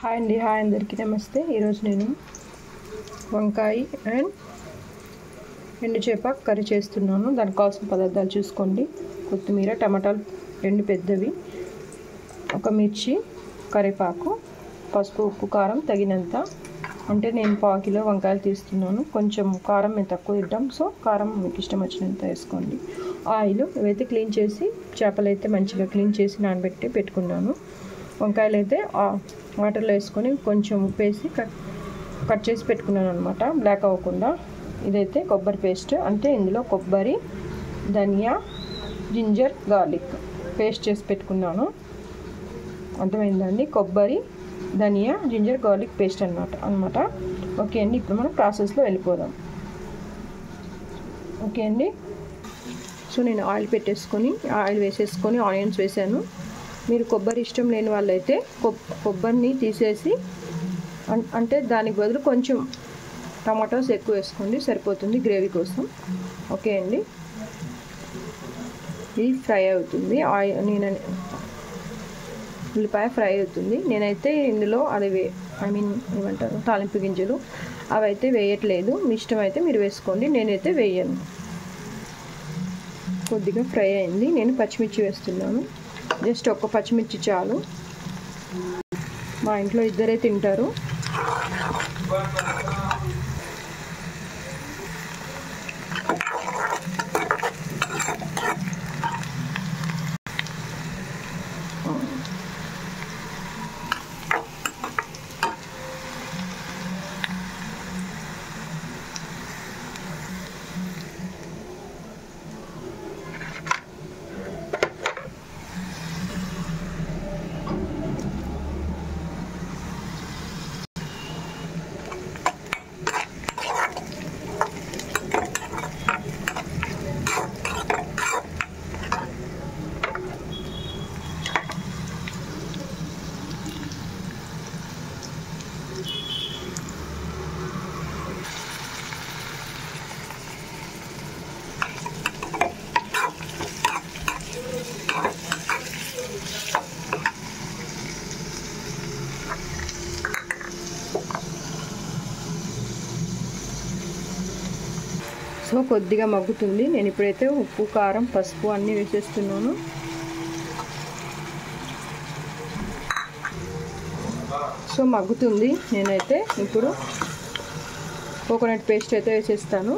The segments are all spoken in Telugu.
హాయ్ అండి, హాయ్ అందరికీ నమస్తే. ఈరోజు నేను వంకాయ అండ్ ఎండు చేప కర్రీ చేస్తున్నాను. దానికి కావాల్సిన పదార్థాలు చూసుకోండి. కొత్తిమీర, టమాటాలు 2 పెద్దవి, ఒక మిర్చి, కరివేపాకు, పసుపు, ఉప్పు, కారం తగినంత. అంటే నేను 1/4 కిలో వంకాయలు తీస్తున్నాను. కొంచెం కారం మేము తక్కువ తింటాం, సో కారం మీకు ఇష్టం వచ్చినంత వేసుకోండి. ఆయిల్ ఇవైతే క్లీన్ చేసి, చేపలు అయితే మంచిగా క్లీన్ చేసి నానబెట్టి పెట్టుకున్నాను. వంకాయలు అయితే వాటర్లో వేసుకొని కొంచెం ఉప్పు వేసి కట్ చేసి పెట్టుకున్నాను అనమాట, బ్లాక్ అవ్వకుండా. ఇదైతే కొబ్బరి పేస్ట్, అంటే ఇందులో కొబ్బరి, ధనియా, జింజర్, గార్లిక్ పేస్ట్ చేసి పెట్టుకున్నాను. అర్థమైందండి? కొబ్బరి, ధనియా, జింజర్, గార్లిక్ పేస్ట్ అనమాట. ఓకే అండి, ఇప్పుడు మనం ప్రాసెస్లో వెళ్ళిపోదాం. ఓకే అండి, సో నేను ఆయిల్ పెట్టేసుకొని ఆయిల్ వేసేసుకొని ఆనియన్స్ వేసాను. మీరు కొబ్బరి ఇష్టం లేని వాళ్ళైతే కొబ్బరిని తీసేసి, అంటే దానికి బదులు కొంచెం టమాటోస్ ఎక్కువ వేసుకోండి, సరిపోతుంది గ్రేవీ కోసం. ఓకే అండి, ఇది ఫ్రై అవుతుంది. ఉల్లిపాయ ఫ్రై అవుతుంది. నేనైతే ఇందులో ఏమంటారు, తాలింపు గింజలు అవి అయితే వేయట్లేదు. మీ ఇష్టం అయితే మీరు వేసుకోండి, నేనైతే వేయను. కొద్దిగా ఫ్రై అయింది. నేను పచ్చిమిర్చి వేస్తున్నాను. జస్ట్ ఒక పచ్చిమిర్చి చాలు. మా ఇంట్లో ఇద్దరే తింటారు. సో కొద్దిగా మగ్గుతుంది. నేను ఇప్పుడైతే ఉప్పు, కారం, పసుపు అన్నీ వేసేస్తున్నాను. సో మగ్గుతుంది. నేనైతే ఇప్పుడు కోకోనట్ పేస్ట్ అయితే వేసేస్తాను.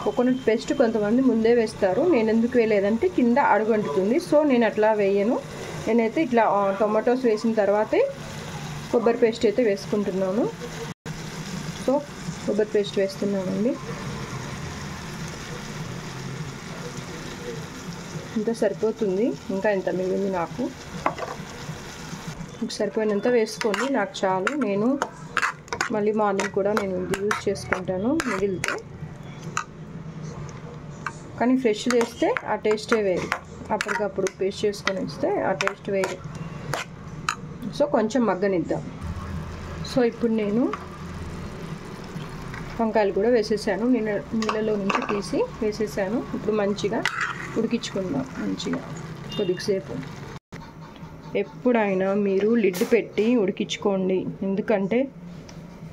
కోకోనట్ పేస్ట్ కొంతమంది ముందే వేస్తారు, నేను ఎందుకు వేయలేదంటే కింద అడుగంటుతుంది. సో నేను అట్లా వేయను. నేనైతే ఇట్లా టొమాటోస్ వేసిన తర్వాతే కొబ్బరి పేస్ట్ అయితే వేసుకుంటున్నాను. సో కొబ్బరి పేస్ట్ వేస్తున్నానండి. ఇంత సరిపోతుంది, ఇంకా ఎంత మిగిలింది నాకు. సరిపోయినంత వేసుకోండి, నాకు చాలు. నేను మళ్ళీ మార్నింగ్ కూడా నేను ఇది యూజ్ చేసుకుంటాను మిగిలితే. కానీ ఫ్రెష్ చేస్తే ఆ టేస్టే వేరు, అప్పటికప్పుడు పేస్ట్ చేసుకొని వేస్తే ఆ టేస్ట్ వేరు. సో కొంచెం మగ్గనిద్దాం. సో ఇప్పుడు నేను వంకాయలు కూడా వేసేసాను. నీళ్ళలో నుంచి తీసి వేసేసాను. ఇప్పుడు మంచిగా ఉడికించుకుందాం. మంచిగా కొద్దిసేపు. ఎప్పుడైనా మీరు లిడ్ పెట్టి ఉడికించుకోండి, ఎందుకంటే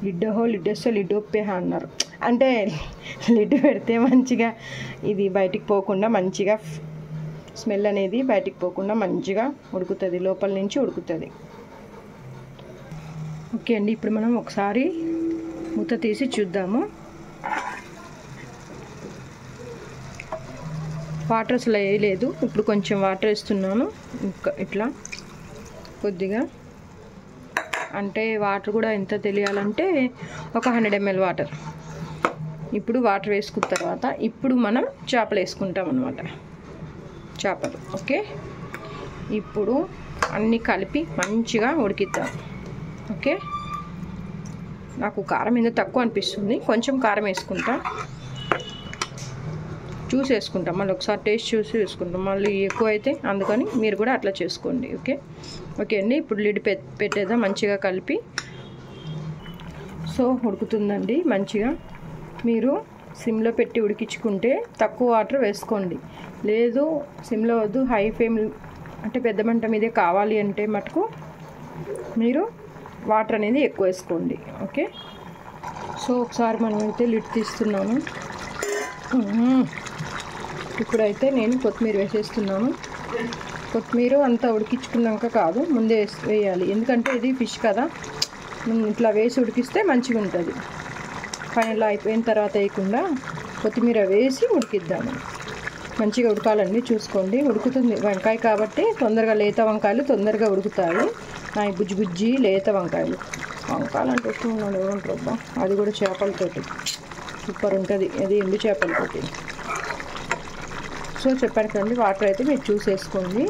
లిడ్ వస్తే లిడ్ ఒప్పే అన్నారు. అంటే లిడ్ పెడితే మంచిగా ఇది బయటికి పోకుండా, మంచిగా స్మెల్ అనేది బయటికి పోకుండా మంచిగా ఉడుకుతుంది, లోపల నుంచి ఉడుకుతుంది. ఓకే అండి, ఇప్పుడు మనం ఒకసారి మూత తీసి చూద్దాము. వాటర్ అసలు వేయలేదు. ఇప్పుడు కొంచెం వాటర్ వేస్తున్నాను, ఇట్లా కొద్దిగా. అంటే వాటర్ కూడా ఎంత తెలియాలంటే ఒక 100 ml వాటర్. ఇప్పుడు వాటర్ వేసుకున్న తర్వాత ఇప్పుడు మనం చేపలు వేసుకుంటాం అన్నమాట, చేపలు. ఓకే, ఇప్పుడు అన్నీ కలిపి మంచిగా ఉడికిద్దాం. ఓకే, నాకు కారం ఏదో తక్కువ అనిపిస్తుంది, కొంచెం కారం వేసుకుంటా, చూసి వేసుకుంటాం. మళ్ళీ ఒకసారి టేస్ట్ చూసి వేసుకుంటాం, మళ్ళీ ఎక్కువ అయితే అందుకని మీరు కూడా అట్లా చేసుకోండి. ఓకే అండి, ఇప్పుడు లిడ్ పెట్టేద్దాం మంచిగా కలిపి. సో ఉడుకుతుందండి మంచిగా. మీరు సిమ్లో పెట్టి ఉడికించుకుంటే తక్కువ వాటర్ వేసుకోండి, లేదు సిమ్లో వద్దు, హై ఫ్లేమ్ అంటే పెద్ద మంట మీదే కావాలి అంటే మటుకు మీరు వాటర్ అనేది ఎక్కువ వేసుకోండి. ఓకే, సో ఒకసారి మనమైతే లిడ్ తీస్తున్నాము. ఇప్పుడైతే నేను కొత్తిమీర వేసేస్తున్నాను. కొత్తిమీర అంతా ఉడికించుకున్నాక కాదు, ముందే వేయాలి. ఎందుకంటే ఇది ఫిష్ కదా, ఇట్లా వేసి ఉడికిస్తే మంచిగా ఉంటుంది. ఫైనల్ అయిపోయిన తర్వాత వేయకుండా కొత్తిమీర వేసి ఉడికిద్దాము. మంచిగా ఉడకాలండి, చూసుకోండి. ఉడుకుతుంది వంకాయ కాబట్టి తొందరగా, లేత వంకాయలు తొందరగా ఉడుకుతాయి. నా బుజ్జి బుజ్జి లేత వంకాయలు అంటే ఇష్టం ఉన్నాడు ఏమంటారు, అది కూడా చేపలతోటి సూపర్ ఉంటుంది, అది ఎండు చేపలతోటి. సో చెప్పాను కదండి, వాటర్ అయితే మీరు చూసేసుకోండి.